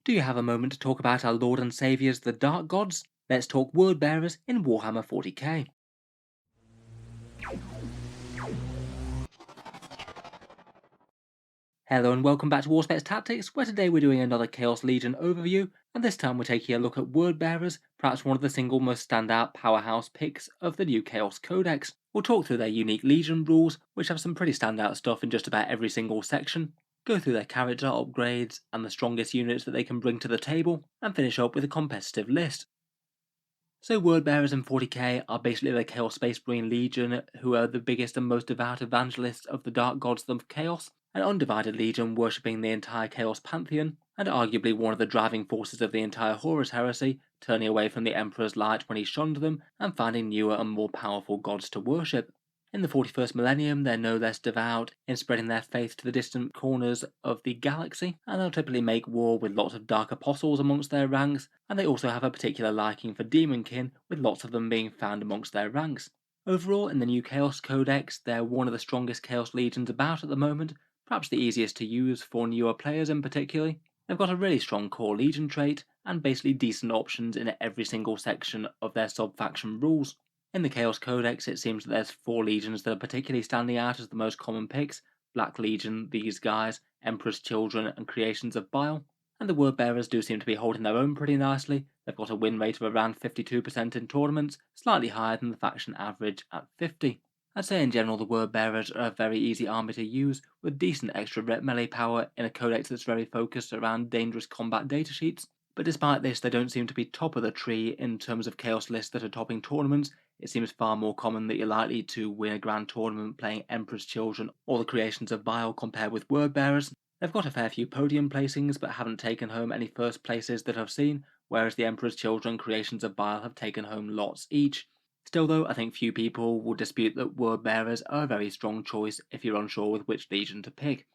Do you have a moment to talk about our Lord and Saviours, the Dark Gods? Let's talk Word Bearers in Warhammer 40K. Hello and welcome back to Auspex Tactics, where today we're doing another Chaos Legion overview, and this time we're taking a look at Word Bearers, perhaps one of the single most standout powerhouse picks of the new Chaos Codex. We'll talk through their unique Legion rules, which have some pretty standout stuff in just about every single section, go through their character upgrades and the strongest units that they can bring to the table, and finish up with a competitive list. So Word Bearers in 40k are basically the Chaos Space Marine Legion, who are the biggest and most devout evangelists of the Dark Gods of Chaos, an undivided legion worshipping the entire Chaos Pantheon, and arguably one of the driving forces of the entire Horus heresy, turning away from the Emperor's light when he shunned them, and finding newer and more powerful gods to worship. In the 41st millennium, they're no less devout in spreading their faith to the distant corners of the galaxy, and they'll typically make war with lots of dark apostles amongst their ranks, and they also have a particular liking for demonkin, with lots of them being found amongst their ranks. Overall, in the new Chaos Codex, they're one of the strongest Chaos Legions about at the moment, perhaps the easiest to use for newer players in particular. They've got a really strong core Legion trait, and basically decent options in every single section of their sub-faction rules. In the Chaos Codex, it seems that there's 4 legions that are particularly standing out as the most common picks: Black Legion, these guys, Emperor's Children, and Creations of Bile. And the Word Bearers do seem to be holding their own pretty nicely. They've got a win rate of around 52% in tournaments, slightly higher than the faction average at 50. I'd say in general the Word Bearers are a very easy army to use, with decent extra rep melee power in a codex that's very focused around dangerous combat datasheets. But despite this, they don't seem to be top of the tree in terms of chaos lists that are topping tournaments. It seems far more common that you're likely to win a grand tournament playing Emperor's Children or the Creations of Bile compared with Word Bearers. They've got a fair few podium placings but haven't taken home any first places that I've seen, whereas the Emperor's Children and Creations of Bile have taken home lots each. Still though, I think few people will dispute that Word Bearers are a very strong choice if you're unsure with which legion to pick.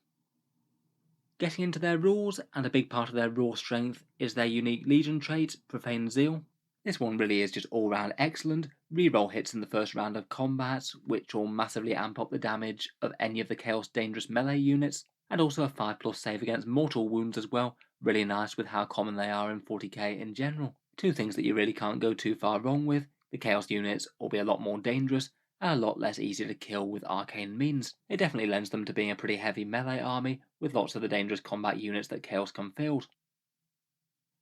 Getting into their rules, and a big part of their raw strength is their unique Legion trait, Profane Zeal. This one really is just all round excellent. Reroll hits in the first round of combat, which will massively amp up the damage of any of the Chaos Dangerous melee units, and also a 5+ save against mortal wounds as well, really nice with how common they are in 40k in general. Two things that you really can't go too far wrong with: the Chaos units will be a lot more dangerous, and a lot less easy to kill with arcane means. It definitely lends them to being a pretty heavy melee army, with lots of the dangerous combat units that Chaos can field.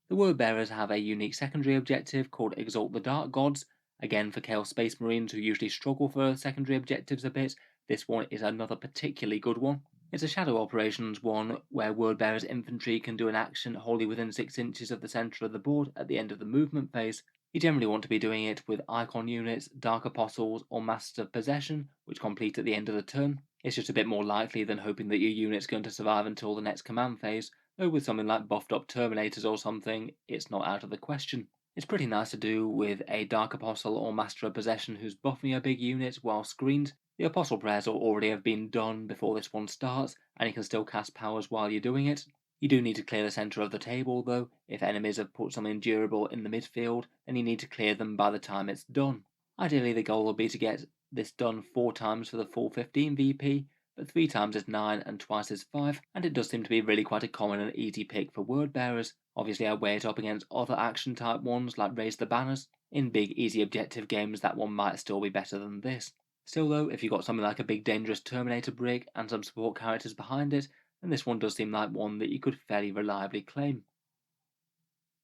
The Word Bearers have a unique secondary objective called Exalt the Dark Gods. Again, for Chaos Space Marines who usually struggle for secondary objectives a bit, this one is another particularly good one. It's a Shadow Operations one where Word Bearers infantry can do an action wholly within 6 inches of the centre of the board at the end of the movement phase. You generally want to be doing it with Icon units, Dark Apostles, or Masters of Possession, which complete at the end of the turn. It's just a bit more likely than hoping that your unit's going to survive until the next command phase, though with something like buffed up Terminators or something, it's not out of the question. It's pretty nice to do with a Dark Apostle or Master of Possession who's buffing a big unit while screened. The Apostle prayers will already have been done before this one starts, and you can still cast powers while you're doing it. You do need to clear the centre of the table though. If enemies have put something durable in the midfield, then you need to clear them by the time it's done. Ideally the goal will be to get this done 4 times for the full 15 VP, but 3 times is 9 and twice is 5, and it does seem to be really quite a common and easy pick for Word Bearers. Obviously I weigh it up against other action type ones like Raise the Banners. In big easy objective games that one might still be better than this. Still though, if you've got something like a big dangerous Terminator brick and some support characters behind it, then this one does seem like one that you could fairly reliably claim.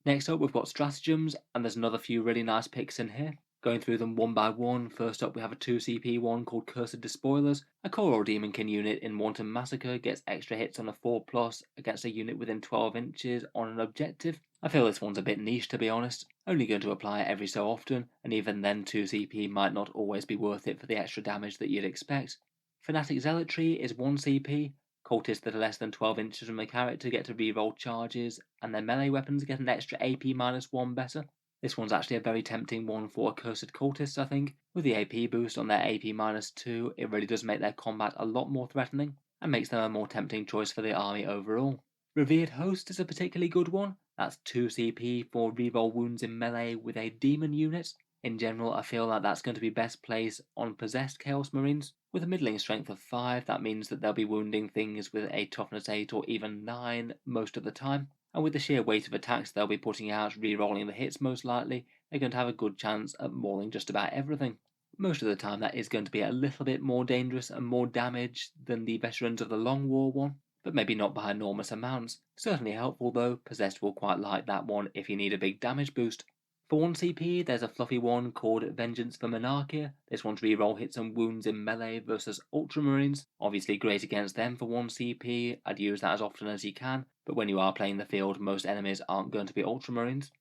Next up we've got Stratagems, and there's another few really nice picks in here. Going through them one by one, first up we have a 2 CP one called Cursed Despoilers. A core or demonkin unit in Wanton Massacre gets extra hits on a 4+ against a unit within 12 inches on an objective. I feel this one's a bit niche to be honest, only going to apply it every so often, and even then 2 CP might not always be worth it for the extra damage that you'd expect. Fanatic Zealotry is 1 CP. Cultists that are less than 12 inches from a character get to reroll charges, and their melee weapons get an extra AP -1 better. This one's actually a very tempting one for Cursed Cultists, I think. With the AP boost on their AP -2, it really does make their combat a lot more threatening, and makes them a more tempting choice for the army overall. Revered Host is a particularly good one. That's 2 CP for reroll wounds in melee with a demon unit. In general, I feel like that's going to be best placed on possessed Chaos Marines. With a middling strength of 5, that means that they'll be wounding things with a toughness 8 or even 9 most of the time. and with the sheer weight of attacks they'll be putting out, re-rolling the hits most likely, they're going to have a good chance at mauling just about everything. Most of the time that is going to be a little bit more dangerous and more damage than the veterans of the Long War one, but maybe not by enormous amounts. Certainly helpful though, Possessed will quite like that one if you need a big damage boost. For 1 CP, there's a fluffy one called Vengeance for Monarchia. This one's reroll hits and wounds in melee versus Ultramarines. Obviously great against them for 1 CP, I'd use that as often as you can, but when you are playing the field, most enemies aren't going to be Ultramarines.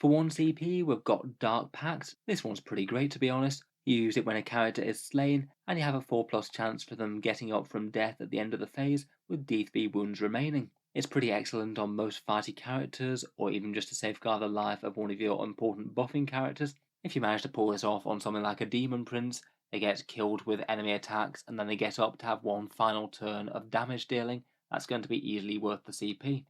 For 1 CP, we've got Dark Pact. This one's pretty great to be honest. You use it when a character is slain, and you have a 4+ chance for them getting up from death at the end of the phase, with D3 wounds remaining. It's pretty excellent on most fighty characters, or even just to safeguard the life of one of your important buffing characters. If you manage to pull this off on something like a Demon Prince, they get killed with enemy attacks, and then they get up to have one final turn of damage dealing, that's going to be easily worth the CP.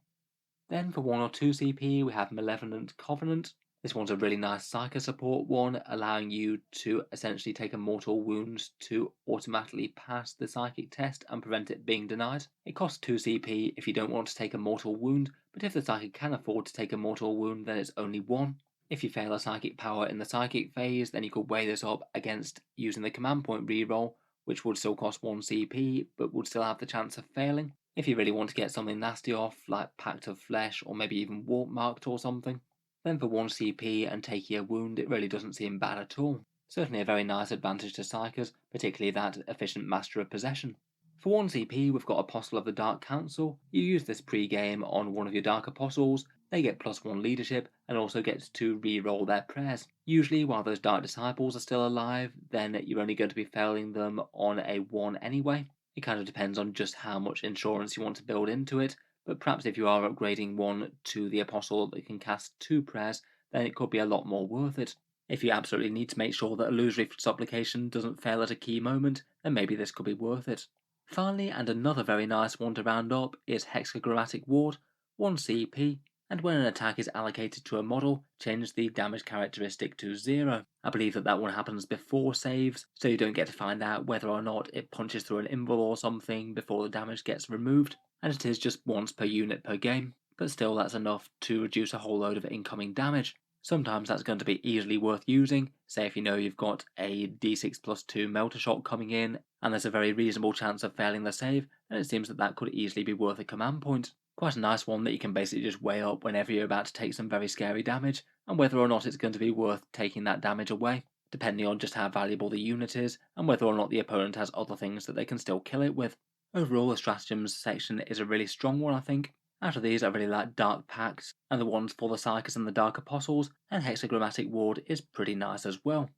Then for 1 or 2 CP, we have Malevolent Covenant. This one's a really nice Psycho support one, allowing you to essentially take a mortal wound to automatically pass the psychic test and prevent it being denied. It costs 2 CP if you don't want to take a mortal wound, but if the psychic can afford to take a mortal wound, then it's only 1. If you fail a psychic power in the psychic phase, then you could weigh this up against using the command point reroll, which would still cost 1 CP, but would still have the chance of failing. If you really want to get something nasty off, like Pact of Flesh or maybe even Warp Marked or something, then for 1 CP and taking a wound, it really doesn't seem bad at all. Certainly a very nice advantage to Psychers, particularly that efficient Master of Possession. For 1 CP, we've got Apostle of the Dark Council. You use this pre-game on one of your Dark Apostles, they get +1 leadership and also get to re-roll their prayers. Usually while those Dark Disciples are still alive, then you're only going to be failing them on a 1 anyway. It kind of depends on just how much insurance you want to build into it, but perhaps if you are upgrading one to the Apostle that can cast 2 prayers, then it could be a lot more worth it. If you absolutely need to make sure that Illusory Supplication doesn't fail at a key moment, then maybe this could be worth it. Finally, and another very nice one to round up, is Hexagrammatic Ward, 1 CP, and when an attack is allocated to a model, change the damage characteristic to 0. I believe that one happens before saves, so you don't get to find out whether or not it punches through an invul or something before the damage gets removed, and it is just once per unit per game, but still that's enough to reduce a whole load of incoming damage. Sometimes that's going to be easily worth using, say if you know you've got a d6+2 Melter Shot coming in, and there's a very reasonable chance of failing the save, then it seems that could easily be worth a command point. Quite a nice one that you can basically just weigh up whenever you're about to take some very scary damage, and whether or not it's going to be worth taking that damage away, depending on just how valuable the unit is, and whether or not the opponent has other things that they can still kill it with. Overall, the Stratagems section is a really strong one, I think. Out of these, I really like Dark Pact, and the ones for the Psychers and the Dark Apostles, and Hexagrammatic Ward is pretty nice as well.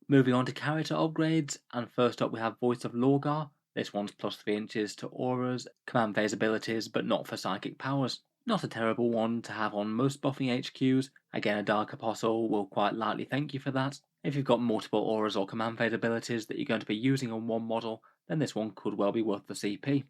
Moving on to character upgrades, and first up we have Voice of Lorgar. This one's +3 inches to auras, command phase abilities, but not for psychic powers. Not a terrible one to have on most buffing HQs. Again, a Dark Apostle will quite likely thank you for that. If you've got multiple auras or command phase abilities that you're going to be using on one model, then this one could well be worth the CP.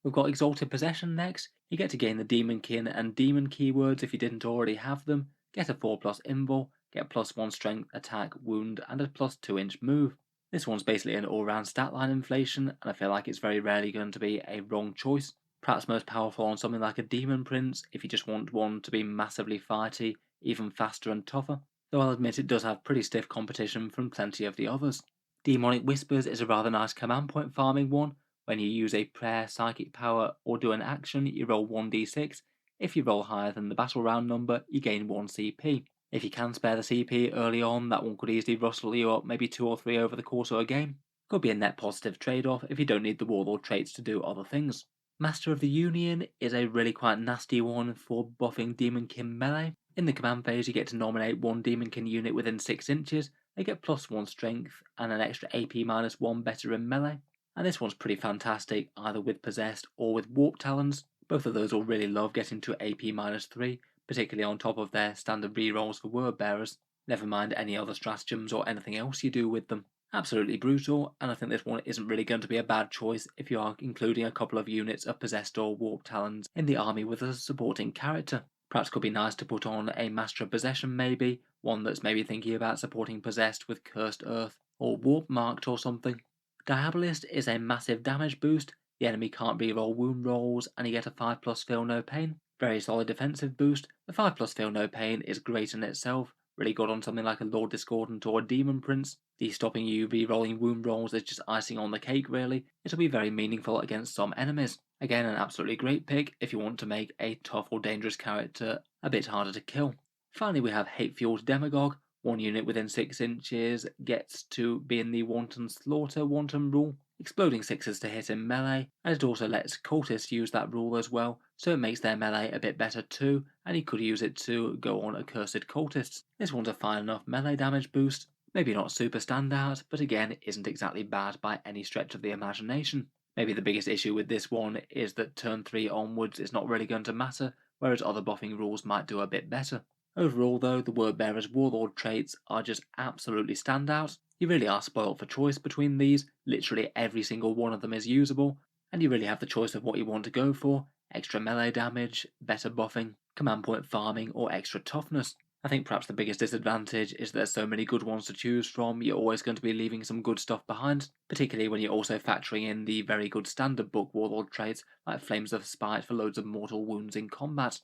We've got Exalted Possession next. You get to gain the Demonkin and Demon keywords if you didn't already have them, get a 4+ invul, get +1 strength, attack, wound, and a +2 inch move. This one's basically an all-round stat line inflation, and I feel like it's very rarely going to be a wrong choice. Perhaps most powerful on something like a Demon Prince if you just want one to be massively fighty, even faster and tougher, though I'll admit it does have pretty stiff competition from plenty of the others. Demonic Whispers is a rather nice command point farming one. When you use a prayer, psychic power, or do an action, you roll 1d6. If you roll higher than the battle round number, you gain 1 CP. If you can spare the CP early on, that one could easily rustle you up maybe 2 or 3 over the course of a game. Could be a net positive trade-off if you don't need the Warlord Traits to do other things. Master of the Union is a really quite nasty one for buffing Demonkin melee. In the command phase, you get to nominate one Demonkin unit within 6 inches. They get +1 strength and an extra AP -1 better in melee. And this one's pretty fantastic, either with Possessed or with Warp Talons. Both of those will really love getting to AP -3, particularly on top of their standard rerolls for Word Bearers, never mind any other stratagems or anything else you do with them. Absolutely brutal, and I think this one isn't really going to be a bad choice if you are including a couple of units of Possessed or Warp Talons in the army with a supporting character. Perhaps could be nice to put on a Master of Possession maybe, one that's maybe thinking about supporting Possessed with Cursed Earth, or Warp Marked or something. Diabolist is a massive damage boost. The enemy can't reroll wound rolls, and you get a 5+ feel no pain. Very solid defensive boost. The 5+ feel no pain is great in itself, really good on something like a Lord Discordant or a Demon Prince. The stopping you re-rolling wound rolls is just icing on the cake really. It'll be very meaningful against some enemies. Again, an absolutely great pick if you want to make a tough or dangerous character a bit harder to kill. Finally, we have Hate Fueled Demagogue. One unit within 6 inches gets to be in the Wanton Slaughter Wanton rule, exploding sixes to hit in melee, and it also lets cultists use that rule as well, so it makes their melee a bit better too, and you could use it to go on accursed cultists. This one's a fine enough melee damage boost, maybe not super standout, but again it isn't exactly bad by any stretch of the imagination. Maybe the biggest issue with this one is that turn 3 onwards is not really going to matter, whereas other buffing rules might do a bit better. Overall though, the Wordbearer's Warlord traits are just absolutely standout. You really are spoiled for choice between these, literally every single one of them is usable, and you really have the choice of what you want to go for: extra melee damage, better buffing, command point farming, or extra toughness. I think perhaps the biggest disadvantage is there's so many good ones to choose from, you're always going to be leaving some good stuff behind, particularly when you're also factoring in the very good standard book Warlord traits like Flames of Spite for loads of mortal wounds in combat.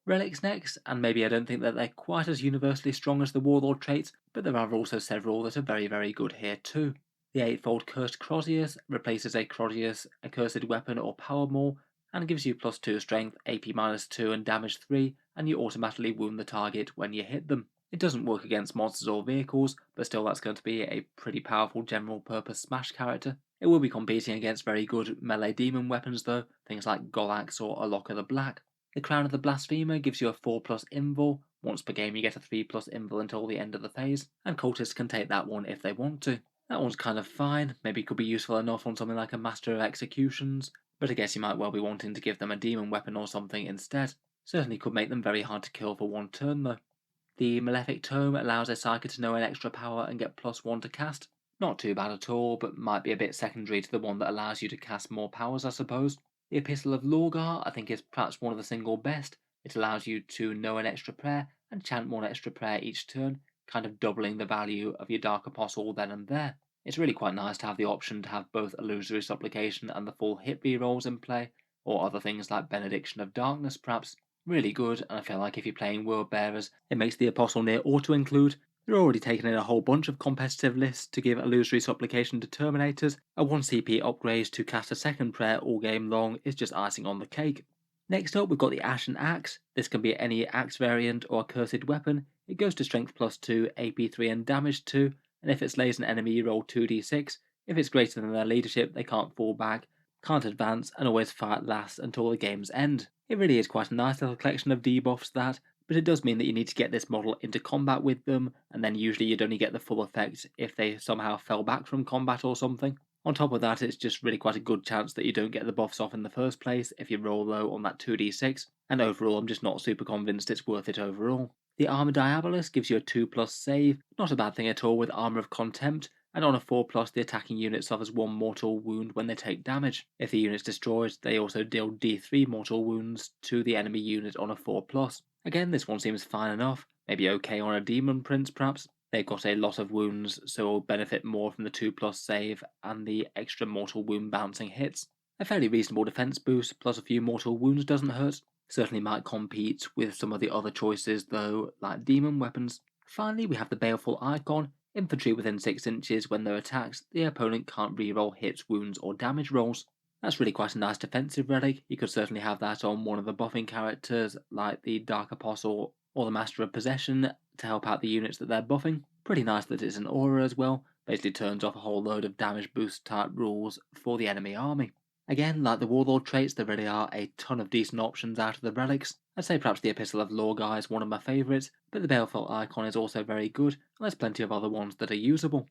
Relics next, and maybe I don't think that they're quite as universally strong as the Warlord traits, but there are also several that are very good here too. The Eightfold Cursed Crozius replaces a Crozius, a cursed weapon or power maul, and gives you +2 strength, AP -2 and damage 3, and you automatically wound the target when you hit them. It doesn't work against monsters or vehicles, but still that's going to be a pretty powerful general purpose smash character. It will be competing against very good melee demon weapons though, things like Golax or Alok the Black. The Crown of the Blasphemer gives you a 4+ invul. Once per game you get a 3+ invul until the end of the phase, and cultists can take that one if they want to. That one's kind of fine, maybe could be useful enough on something like a Master of Executions, but I guess you might well be wanting to give them a demon weapon or something instead. Certainly could make them very hard to kill for one turn though. The Malefic Tome allows a Psyker to know an extra power and get +1 to cast. Not too bad at all, but might be a bit secondary to the one that allows you to cast more powers I suppose. The Epistle of Lorgar I think is perhaps one of the single best. It allows you to know an extra prayer and chant one extra prayer each turn, kind of doubling the value of your Dark Apostle then and there. It's really quite nice to have the option to have both Illusory Supplication and the full hit rerolls in play, or other things like Benediction of Darkness perhaps. Really good, and I feel like if you're playing World Bearers, it makes the Apostle near auto-include. They're already taking in a whole bunch of competitive lists to give Illusory Supplication to Terminators. A 1 CP upgrade to cast a second prayer all game long is just icing on the cake. Next up, we've got the Ashen Axe. This can be any axe variant or cursed weapon. It goes to strength +2, AP 3 and damage 2, and if it slays an enemy you roll 2d6. If it's greater than their leadership, they can't fall back, can't advance, and always fight last until the game's end. It really is quite a nice little collection of debuffs that, but it does mean that you need to get this model into combat with them, and then usually you'd only get the full effect if they somehow fell back from combat or something. On top of that, it's just really quite a good chance that you don't get the buffs off in the first place if you roll low on that 2d6, and overall I'm just not super convinced it's worth it overall. The Armor Diabolus gives you a 2+ save, not a bad thing at all with Armor of Contempt, and on a 4+, the attacking unit suffers 1 mortal wound when they take damage. If the unit's destroyed, they also deal D3 mortal wounds to the enemy unit on a 4+. Again, this one seems fine enough, maybe okay on a Demon Prince perhaps. They've got a lot of wounds, so will benefit more from the 2+ save and the extra mortal wound bouncing hits. A fairly reasonable defense boost plus a few mortal wounds doesn't hurt. Certainly might compete with some of the other choices though, like demon weapons. Finally, we have the Baleful Icon. Infantry within 6 inches. When they're attacked, the opponent can't reroll hits, wounds, or damage rolls. That's really quite a nice defensive relic. You could certainly have that on one of the buffing characters, like the Dark Apostle or the Master of Possession, to help out the units that they're buffing. Pretty nice that it's an aura as well. Basically turns off a whole load of damage boost type rules for the enemy army. Again, like the Warlord traits, there really are a ton of decent options out of the relics. I'd say perhaps the Epistle of Lorgar is one of my favourites, but the Baleful Icon is also very good, and there's plenty of other ones that are usable.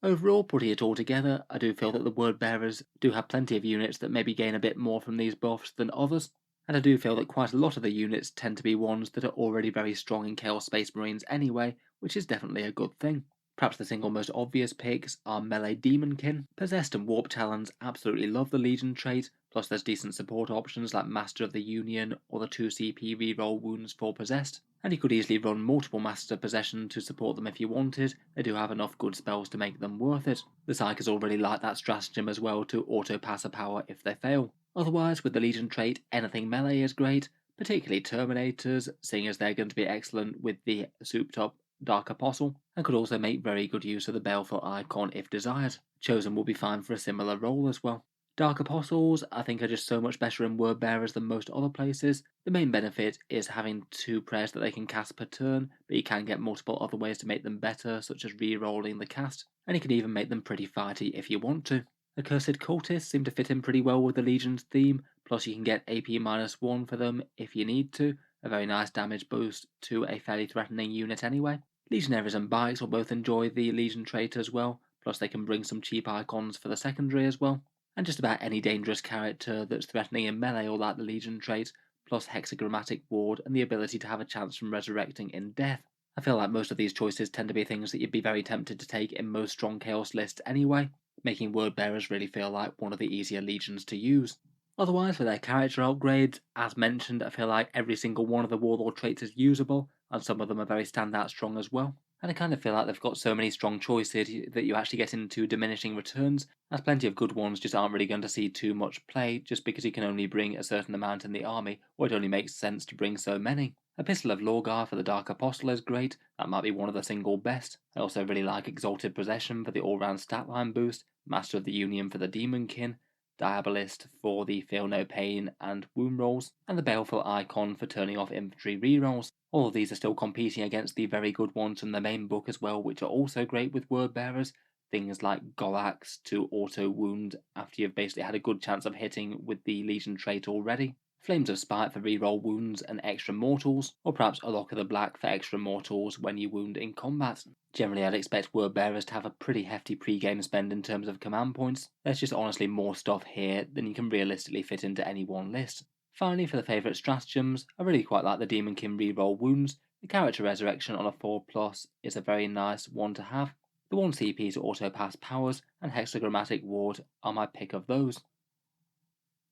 Overall, putting it all together, I do feel that the Word Bearers do have plenty of units that maybe gain a bit more from these buffs than others, and I do feel that quite a lot of the units tend to be ones that are already very strong in Chaos Space Marines anyway, which is definitely a good thing. Perhaps the single most obvious picks are Melee Demonkin. Possessed and Warp Talons absolutely love the Legion trait, Plus there's decent support options like Master of the Union or the 2 CP reroll wounds for Possessed, and you could easily run multiple Master Possession to support them if you wanted. They do have enough good spells to make them worth it. The Psychers already like that stratagem as well to auto-pass a power if they fail. Otherwise, with the Legion trait, anything melee is great, particularly Terminators, seeing as they're going to be excellent with the souped up Dark Apostle, and could also make very good use of the Baleful icon if desired. Chosen will be fine for a similar role as well. Dark Apostles, I think, are just so much better in Word Bearers than most other places. The main benefit is having 2 prayers that they can cast per turn, but you can get multiple other ways to make them better, such as re-rolling the cast, and you can even make them pretty fighty if you want to. Accursed Cultists seem to fit in pretty well with the Legion's theme, plus you can get AP -1 for them if you need to, a very nice damage boost to a fairly threatening unit anyway. Legionaries and Bikes will both enjoy the Legion trait as well, plus they can bring some cheap icons for the secondary as well. And just about any dangerous character that's threatening in melee will like the Legion trait, plus Hexagrammatic Ward and the ability to have a chance from resurrecting in death. I feel like most of these choices tend to be things that you'd be very tempted to take in most strong Chaos lists anyway, making Word Bearers really feel like one of the easier legions to use. Otherwise, for their character upgrades, as mentioned, I feel like every single one of the Warlord traits is usable, and some of them are very standout strong as well. And I kind of feel like they've got so many strong choices that you actually get into diminishing returns, as plenty of good ones just aren't really going to see too much play just because you can only bring a certain amount in the army, or it only makes sense to bring so many. Epistle of Lorgar for the Dark Apostle is great, that might be one of the single best. I also really like Exalted Possession for the all-round stat line boost, Master of the Union for the Demonkin, Diabolist for the Feel No Pain and Wound rolls, and the Baleful icon for turning off infantry rerolls. All of these are still competing against the very good ones from the main book as well, which are also great with word bearers. Things like Golax to auto wound after you've basically had a good chance of hitting with the Legion trait already. Flames of Spite for reroll wounds and extra mortals, or perhaps a Lock of the Black for extra mortals when you wound in combat. Generally, I'd expect word bearers to have a pretty hefty pre-game spend in terms of command points. There's just honestly more stuff here than you can realistically fit into any one list. Finally, for the favourite stratagems, I really quite like the Demonkin reroll wounds. The character resurrection on a 4+ is a very nice one to have. The 1 CP to auto pass powers and Hexagrammatic Ward are my pick of those.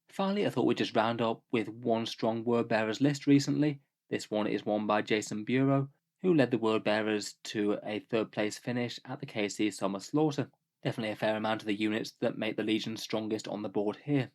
Finally, I thought we'd just round up with one strong word bearers list recently. This one is won by Jason Bureau, who led the word bearers to a 3rd place finish at the KC Summer Slaughter. Definitely a fair amount of the units that make the Legion strongest on the board here.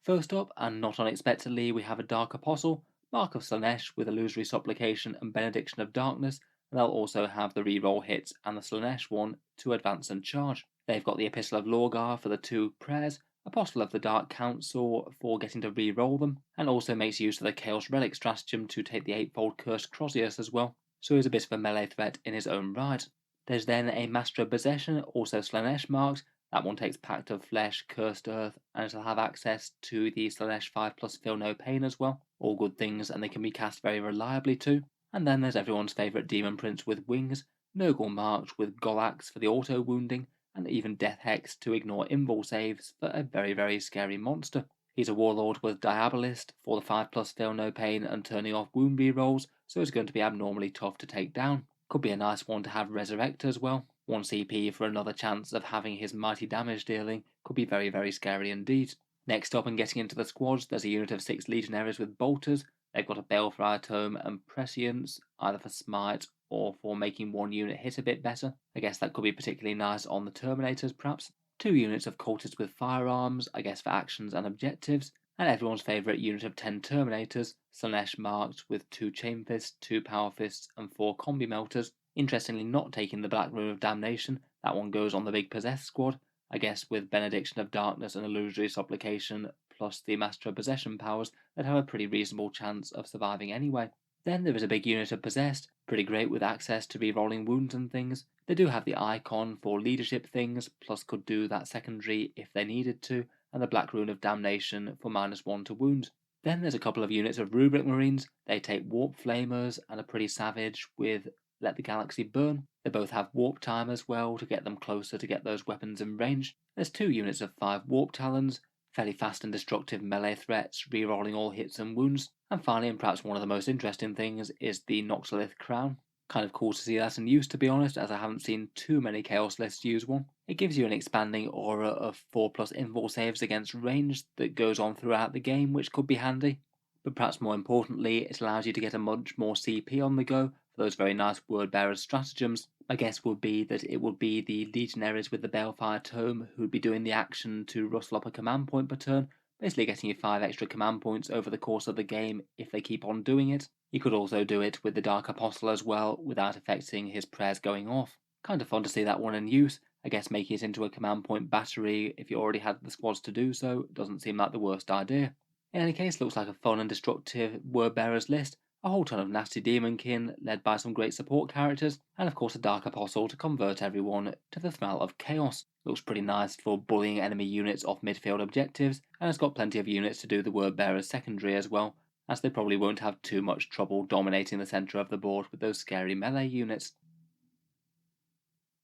First up, and not unexpectedly, we have a Dark Apostle, Mark of Slanesh with Illusory Supplication and Benediction of Darkness, and they'll also have the reroll hits and the Slanesh one to advance and charge. They've got the Epistle of Lorgar for the 2 prayers, Apostle of the Dark Council for getting to re-roll them, and also makes use of the Chaos Relic stratagem to take the 8-fold Cursed Crozius as well, so he's a bit of a melee threat in his own right. There's then a Master of Possession, also Slanesh marked. That one takes Pact of Flesh, Cursed Earth, and it'll have access to the Slanesh 5+ Feel No Pain as well. All good things, and they can be cast very reliably too. And then there's everyone's favourite Demon Prince with wings, Nurgle marked with Golax for the auto wounding, and even Death Hex to ignore invul saves for a very, very scary monster. He's a Warlord with Diabolist for the 5+ Feel No Pain and turning off wound rerolls, so it's going to be abnormally tough to take down. Could be a nice one to have Resurrect as well. 1 CP for another chance of having his mighty damage dealing could be very, very scary indeed. Next up and getting into the squads, there's a unit of 6 Legionaries with Bolters. They've got a Balefire Tome and Prescience, either for Smite or for making one unit hit a bit better. I guess that could be particularly nice on the Terminators perhaps. 2 units of Cultists with Firearms, I guess for actions and objectives. And everyone's favourite unit of 10 Terminators, Slanesh marked with 2 Chain Fists, 2 Power Fists and 4 Combi Melters. Interestingly not taking the Black Rune of Damnation, that one goes on the big Possessed squad, I guess with Benediction of Darkness and Illusory Supplication plus the Master of Possession powers that have a pretty reasonable chance of surviving anyway. Then there is a big unit of Possessed, pretty great with access to re-rolling wounds and things. They do have the icon for leadership things, plus could do that secondary if they needed to, and the Black Rune of Damnation for -1 to wound. Then there's a couple of units of Rubric Marines. They take Warp Flamers and are pretty savage with Let the Galaxy Burn. They both have Warp Time as well to get them closer to get those weapons in range. There's 2 units of 5 Warp Talons, fairly fast and destructive melee threats, re-rolling all hits and wounds. And finally, and perhaps one of the most interesting things, is the Noxolith Crown. Kind of cool to see that in use, to be honest, as I haven't seen too many Chaos lists use one. It gives you an expanding aura of 4 plus invul saves against range that goes on throughout the game, which could be handy. But perhaps more importantly, it allows you to get a much more CP on the go for those very nice word bearers stratagems. My guess would be that it would be the legionaries with the Balefire Tome who'd be doing the action to rustle up a command point per turn, basically getting you 5 extra command points over the course of the game if they keep on doing it. You could also do it with the Dark Apostle as well, without affecting his prayers going off. Kind of fun to see that one in use. I guess making it into a command point battery if you already had the squads to do so doesn't seem like the worst idea. In any case, looks like a fun and destructive word bearers list. A whole ton of nasty demonkin, led by some great support characters, and of course a Dark Apostle to convert everyone to the Thrall of Chaos. Looks pretty nice for bullying enemy units off midfield objectives, and it's got plenty of units to do the word bearers secondary as well, as they probably won't have too much trouble dominating the centre of the board with those scary melee units.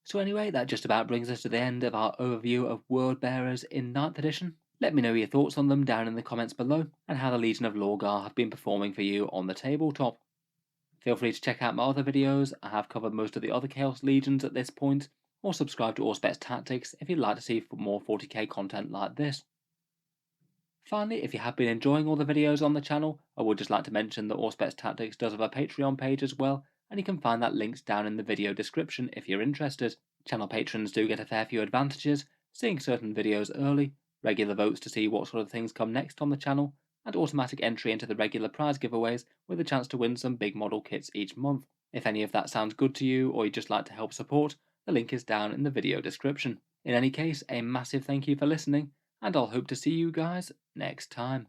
So anyway, that just about brings us to the end of our overview of word bearers in 9th edition. Let me know your thoughts on them down in the comments below, and how the Legion of Lorgar have been performing for you on the tabletop. Feel free to check out my other videos. I have covered most of the other Chaos Legions at this point, or subscribe to Auspex Tactics if you'd like to see more 40k content like this. Finally, if you have been enjoying all the videos on the channel, I would just like to mention that Auspex Tactics does have a Patreon page as well, and you can find that linked down in the video description if you're interested. Channel patrons do get a fair few advantages, seeing certain videos early, regular votes to see what sort of things come next on the channel, and automatic entry into the regular prize giveaways with a chance to win some big model kits each month. If any of that sounds good to you, or you'd just like to help support, the link is down in the video description. In any case, a massive thank you for listening, and I'll hope to see you guys next time.